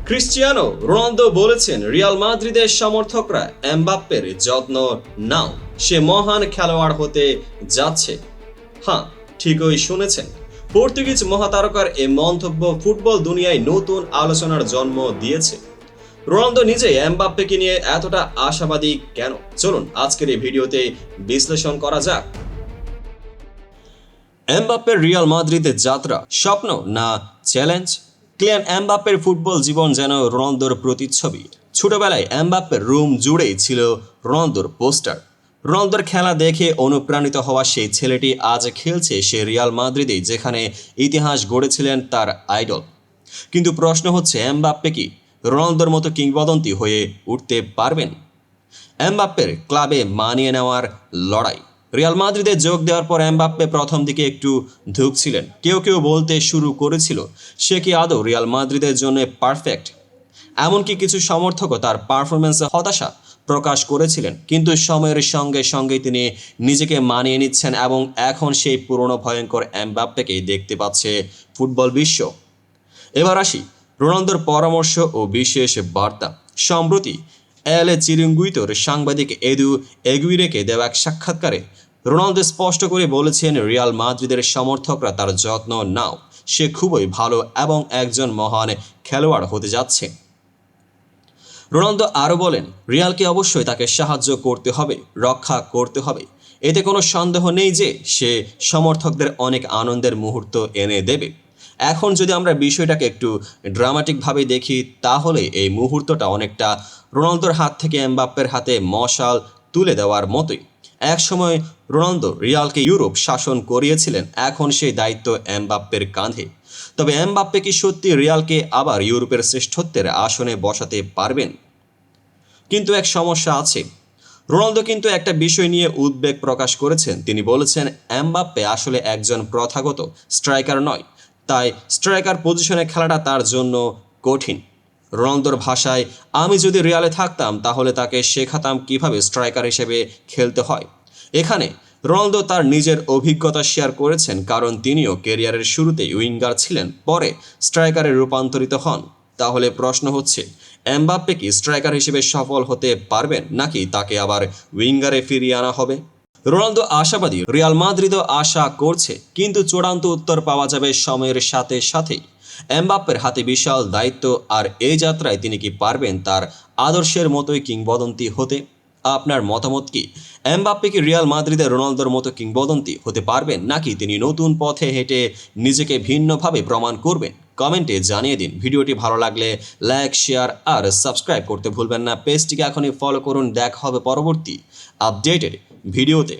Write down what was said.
Cristiano Ronaldo বলেছেন Real মাদ্রিদের সমর্থকরা এমবাপ্পের যত্ন নাও, সে মহান খেলোয়াড় হতে যাচ্ছে। হ্যাঁ, ঠিকই শুনেছেন। পর্তুগিজ মহাতারকার এই মন্তব্য ফুটবল দুনিয়ায় নতুন আলোচনার জন্ম দিয়েছে। রোনালদো নিজে এমবাপ্পেকে নিয়ে এতটা আশাবাদী কেন? চলুন আজকের এই ভিডিওতে বিশ্লেষণ করা যাক। এমবাপ্পের রিয়াল মাদ্রিদে যাত্রা স্বপ্ন না চ্যালেঞ্জ? ক্লিয়ান এমবাপ্পের ফুটবল জীবন যেন রোনালদোর প্রতিচ্ছবি। ছোটবেলায় এমবাপ্পের রুম জুড়েই ছিল রোনালদোর পোস্টার। রোনালদোর খেলা দেখে অনুপ্রাণিত হওয়া সেই ছেলেটি আজ খেলছে সে রিয়াল মাদ্রিদেই, যেখানে ইতিহাস গড়েছিলেন তার আইডল। কিন্তু প্রশ্ন হচ্ছে, এমবাপ্পে কি রোনালদোর মতো কিংবদন্তি হয়ে উঠতে পারবেন? এমবাপ্পের ক্লাবে মানিয়ে নেওয়ার লড়াই। রিয়াল মাদ্রিদে যোগ দেওয়ার পর এমবাপ্পে প্রথম দিকে একটু ধুঁকছিলেন। কেউ কেউ বলতে শুরু করেছিল সে কি আদৌ রিয়াল মাদ্রিদের জন্য পারফেক্ট। এমনকি কিছু সমর্থকও তার পারফরমেন্সে হতাশা প্রকাশ করেছিলেন। কিন্তু সময়ের সঙ্গে সঙ্গে তিনি নিজেকে মানিয়ে নিচ্ছেন এবং এখন সেই পুরনো ভয়ঙ্কর এমবাপ্পেকেই দেখতে পাচ্ছে ফুটবল বিশ্ব। এবার আসি রোনালদোর পরামর্শ ও বিশেষ বার্তা। সম্প্রতি এল চিরিঙ্গুইতোর সাংবাদিক এদু এগুইরেকে দেওয়া এক সাক্ষাৎকারে রোনালদো স্পষ্ট করে বলেছেন রিয়াল মাদ্রিদের সমর্থকরা তার যত্ন নাও, সে খুবই ভালো এবং একজন মহান খেলোয়াড় হতে যাচ্ছে। রোনালদো আরও বলেন, রিয়ালকে অবশ্যই তাকে সাহায্য করতে হবে, রক্ষা করতে হবে। এতে কোনো সন্দেহ নেই যে সে সমর্থকদের অনেক আনন্দের মুহূর্ত এনে দেবে। এখন যদি আমরা বিষয়টাকে একটু ড্রামাটিকভাবে দেখি, তাহলে এই মুহূর্তটা অনেকটা রোনালদোর হাত থেকে এমবাপ্পের হাতে মশাল তুলে দেওয়ার মতোই। একসময় রোনালদো রিয়ালকে ইউরোপ শাসন করিয়েছিলেন, এখন সেই দায়িত্ব এমবাপ্পের কাঁধে। তবে এমবাপ্পে কি সত্যি রিয়ালকে আবার ইউরোপের শ্রেষ্ঠত্বের আসনে বসাতে পারবেন? কিন্তু এক সমস্যা আছে। রোনালদো কিন্তু একটা বিষয় নিয়ে উদ্বেগ প্রকাশ করেছেন। তিনি বলেছেন এমবাপ্পে আসলে একজন প্রথাগত স্ট্রাইকার নয়, তাই স্ট্রাইকার পজিশনে খেলাটা তার জন্য কঠিন। রোনালদোর ভাষায়, আমি যদি রিয়ালে থাকতাম তাহলে তাকে শেখাতাম কিভাবে স্ট্রাইকার হিসেবে খেলতে হয়। এখানে রোনালদো তার নিজের অভিজ্ঞতা শেয়ার করেছেন, কারণ তিনিও ক্যারিয়ারের শুরুতেই উইঙ্গার ছিলেন, পরে স্ট্রাইকারে রূপান্তরিত হন। তাহলে প্রশ্ন হচ্ছে, এমবাপ্পে কি স্ট্রাইকার হিসেবে সফল হতে পারবেন, নাকি তাকে আবার উইঙ্গারে ফিরিয়ে আনা হবে? রোনালদো আশাবাদী, রিয়াল মাদ্রিদও আশা করছে, কিন্তু চূড়ান্ত উত্তর পাওয়া যাবে সময়ের সাথে সাথেই। এমবাপ্পের হাতে বিশাল দায়িত্ব, আর এই যাত্রায় তিনি কি পারবেন তার আদর্শের মতোই কিংবদন্তি হতে? আপনার মতামত কি? এমবাপ্পে কি রিয়াল মাদ্রিদের রোনালদোর মতো কিংবদন্তি হতে পারবেন, নাকি তিনি নতুন পথে হেঁটে নিজেকে ভিন্নভাবে প্রমাণ করবেন? কমেন্টে জানিয়ে দিন। ভিডিওটি ভালো লাগলে লাইক, শেয়ার আর সাবস্ক্রাইব করতে ভুলবেন না। পেজটিকে এখনই ফলো করুন। দেখা হবে পরবর্তী আপডেটেড ভিডিওতে।